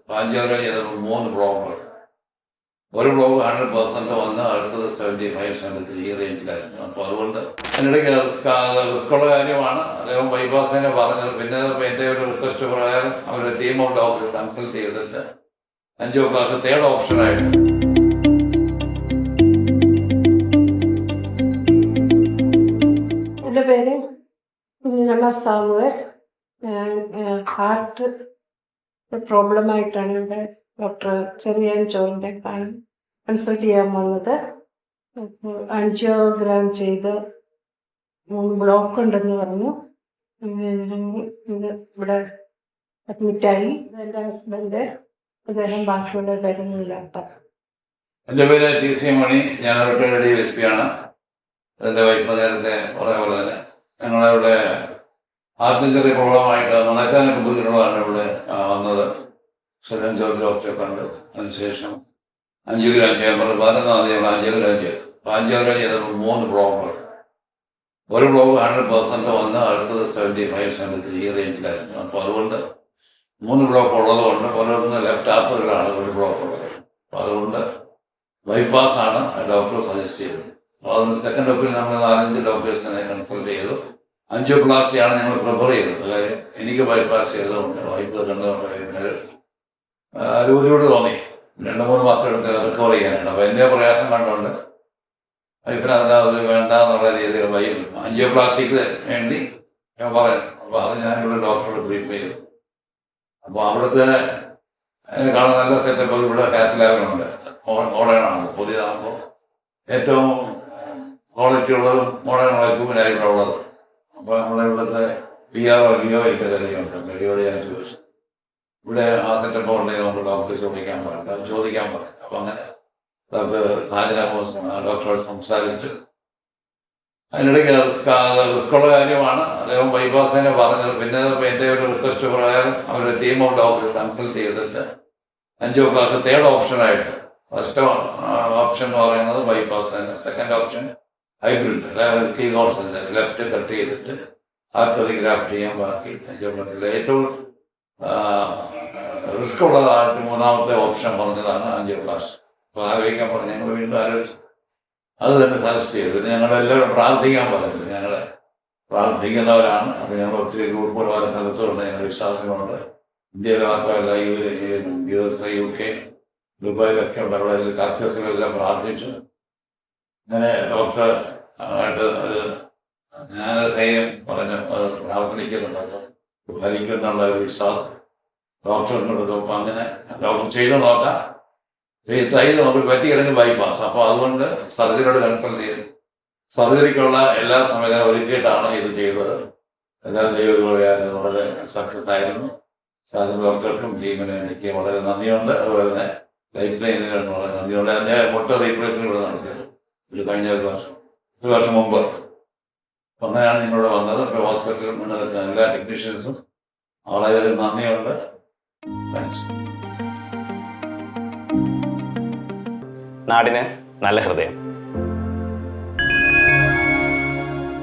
പാഞ്ചാവരം ചെയ്തപ്പോൾ 3 ബ്ലോക്കുകൾ. ഒരു ബ്ലോക്ക് 100% വന്ന് അടുത്തത് 75-70 ഈ റേഞ്ചിലായിരുന്നു. അപ്പോൾ അതുകൊണ്ട് അതിനിടയ്ക്ക് റിസ്ക്കുള്ള കാര്യമാണ്. അദ്ദേഹം ബൈപ്പാസിനെ പറഞ്ഞത്. പിന്നെ എൻ്റെ ഒരു റിക്വസ്റ്റ് പ്രകാരം അവരുടെ ടീം ഓഫ് ഡോക്ടർ കൺസൾട്ട് ചെയ്തിട്ട് ആൻജിയോപ്ലാസ്റ്റി തേർഡ് ഓപ്ഷനായിട്ട്. എൻ്റെ പേര് കുഞ്ഞമ്മ സാമുവൽ. ഞാൻ ഹാർട്ട് പ്രോബ്ലമായിട്ടാണ് ഇവിടെ ഡോക്ടർ ചെറിയാൻ ചോറിൻ്റെ കൺസൾട്ട് ചെയ്യാൻ വന്നത്. ആൻജിയോഗ്രാം ചെയ്ത് 3 ബ്ലോക്ക് ഉണ്ടെന്ന് പറഞ്ഞു. ഇവിടെ അഡ്മിറ്റായി. എൻ്റെ ഹസ്ബൻഡ്, അദ്ദേഹം ബാക്കിയുള്ള കാര്യങ്ങളില്ലാത്ത. എൻ്റെ പേര് TC മണി. ഞാൻ റിട്ടയർഡ് DSP ആണ്. എൻ്റെ വൈഫ് നേരത്തെ പറഞ്ഞ പോലെ തന്നെ ഞങ്ങളിവിടെ ഹാർട്ടിന് ചെറിയ പ്രോബ്ലമായിട്ട് നടക്കാനൊക്കെ ബുദ്ധിമുട്ടുള്ളതാണ് ഇവിടെ വന്നത്. ചെറിയ ഡോക്ടറെ കണ്ടു. അതിനുശേഷം ആൻജിയോഗ്രാം ചെയ്യാൻ പറഞ്ഞു. 14-ാം തീയതി ആൻജിയോഗ്രാം ചെയ്തു. ആൻജിയോഗ്രാം ചെയ്തപ്പോൾ 3 ബ്ലോക്കുകൾ. ഒരു ബ്ലോക്ക് 100% വന്ന് അടുത്തത് 75-70 ഈ റേഞ്ചിലായിരുന്നു. അപ്പോൾ അതുകൊണ്ട് 3 ബ്ലോക്ക് ഉള്ളതുകൊണ്ട് ഓരോന്ന് ലെഫ്റ്റ് ആർട്ടറിയിലാണ് ഒരു ബ്ലോക്ക് ഉള്ളത്. അപ്പോൾ അതുകൊണ്ട് ബൈപ്പാസാണ് ഡോക്ടർ സജസ്റ്റ് ചെയ്തത്. അപ്പോൾ അതിന് സെക്കൻഡ് ഒപ്പീനിയൻ നമ്മൾ 4-5 ഡോക്ടേഴ്സിനെ കൺസൾട്ട് ചെയ്തു. ആൻജിയോപ്ലാസ്റ്റിയാണ് ഞങ്ങൾ പ്രിഫർ ചെയ്തത്. കാര്യം എനിക്ക് ബൈപ്പാസ് ചെയ്തതുകൊണ്ട് വൈഫ് കണ്ടുകൊണ്ട് ഒരു ബുദ്ധിമുട്ട് തോന്നി. 2-3 മാസം എടുത്ത് റിക്കവർ ചെയ്യാനാണ്. അപ്പോൾ എൻ്റെ പ്രയാസം കണ്ടുകൊണ്ട് വൈഫിന് അതിനകത്ത് വേണ്ട എന്നുള്ള രീതിയിൽ ആൻജിയോപ്ലാസ്റ്റിക്ക് വേണ്ടി ഞാൻ പറഞ്ഞു. അപ്പോൾ അത് ഞാനിവിടെ ഡോക്ടറോട് ബ്രീഫ് ചെയ്തു. അപ്പോൾ അവിടുത്തെ അതിനേക്കാളും നല്ല സെറ്റപ്പ് ഇവിടെ കാത്ത് ലാബിനുണ്ട്. മോഡേണാണ്. പുതിയതാകുമ്പോൾ ഏറ്റവും ക്വാളിറ്റി ഉള്ളതും മോഡേൺ എക്യുപ്മെൻ്റാണ് ഇവിടെ ഉള്ളത്. അപ്പോൾ നമ്മളെ ഇവിടുത്തെ PRO ഇവിടെ ആ സെറ്റപ്പ് ഉണ്ടെങ്കിൽ നമുക്ക് ഡോക്ടറെ ചോദിക്കാൻ പറയും. അപ്പം അങ്ങനെ ഡോക്ടർ സാജന ഡോക്ടറോട് സംസാരിച്ചു. അതിനിടയ്ക്ക് റിസ്ക്കുള്ള കാര്യമാണ്. അദ്ദേഹം ബൈപ്പാസിനെ പറഞ്ഞത്. പിന്നെ എൻ്റെ ഒരു റിക്വസ്റ്റ് പ്രകാരം അവരുടെ ടീം ഓഫ് ഡോക്ടർ കൺസൾട്ട് ചെയ്തിട്ട് ആൻജിയോപ്ലാസ്റ്റി തേർഡ് ഓപ്ഷനായിട്ട്. ഫസ്റ്റ് ഓപ്ഷൻ എന്ന് പറയുന്നത് ബൈപ്പാസ് തന്നെ. സെക്കൻഡ് ഓപ്ഷൻ ഹൈബ്രിഡ്, അതായത് കീഗോൺസിൻ്റെ ലെഫ്റ്റ് കട്ട് ചെയ്തിട്ട് ആർട്ടറി ഗ്രാഫ്റ്റ് ചെയ്യാൻ. ബാക്കി ആൻജിയോപ്ലാസ്റ്റിയിലെ ഏറ്റവും റിസ്ക് ഉള്ളതായിട്ട് 3ാമത്തെ ഓപ്ഷൻ പറഞ്ഞതാണ് ആൻജിയോപ്ലാസ്റ്റി. അപ്പോൾ ആലോചിക്കാൻ പറഞ്ഞു. ഞങ്ങൾ വീണ്ടും ആലോചിച്ചു. അത് തന്നെ സജസ്റ്റ് ചെയ്തു. പിന്നെ ഞങ്ങളെല്ലാവരും പ്രാർത്ഥിക്കാൻ പറഞ്ഞത്. ഞങ്ങൾ പ്രാർത്ഥിക്കുന്നവരാണ്. അപ്പോൾ ഞങ്ങൾ ഒത്തിരി ഗ്രൂപ്പുകൾ പല സ്ഥലത്തുണ്ട്. ഞങ്ങൾ വിശ്വാസങ്ങളുണ്ട്. ഇന്ത്യയിൽ മാത്രമല്ല, USA, UK, ദുബായിലൊക്കെ ഉണ്ട്. അവിടെ ചർച്ചസിലെല്ലാം പ്രാർത്ഥിച്ചു. അങ്ങനെ ഡോക്ടർ ആയിട്ട് ഒരു ഞാൻ ധൈര്യം പറഞ്ഞു പ്രാർത്ഥിക്കുന്നുണ്ട്, ഭരിക്കുന്നുള്ള ഒരു വിശ്വാസം ഡോക്ടറിനോട്. അപ്പം അങ്ങനെ ഡോക്ടർ ചെയ്തു നോക്കാം. ട്രൈ നമുക്ക് പറ്റിയില്ലെങ്കിൽ ബൈപ്പാസ്. അപ്പോൾ അതുകൊണ്ട് സർജറിയോട് കൺസൾട്ട് ചെയ്തു. സർജറിക്കുള്ള എല്ലാ സമയത്തും ഒരുക്കിയിട്ടാണ് ഇത് ചെയ്തത്. എല്ലാ ദൈവങ്ങളെയാണ് വളരെ സക്സസ് ആയിരുന്നു. സർജൻ ഡോക്ടർക്കും ടീമിനും എനിക്ക് വളരെ നന്ദിയുണ്ട്. അതുപോലെ തന്നെ ലൈഫ് ലൈനിനും വളരെ നന്ദിയുണ്ട്. എൻ്റെ മൊട്ട റീപ്ലേഷൻ ഇവിടെ നടത്തിയത് കഴിഞ്ഞ ഒരു വർഷം മുമ്പ്. അപ്പം അങ്ങനെയാണ് നിങ്ങളിവിടെ വന്നത്. ഇപ്പോൾ ഹോസ്പിറ്റലിൽ നിന്നെടുത്ത എല്ലാ ടെക്നീഷ്യൻസും വളരെ നന്ദിയുണ്ട്. താങ്ക്സ്. നാടിന് നല്ല ഹൃദയം.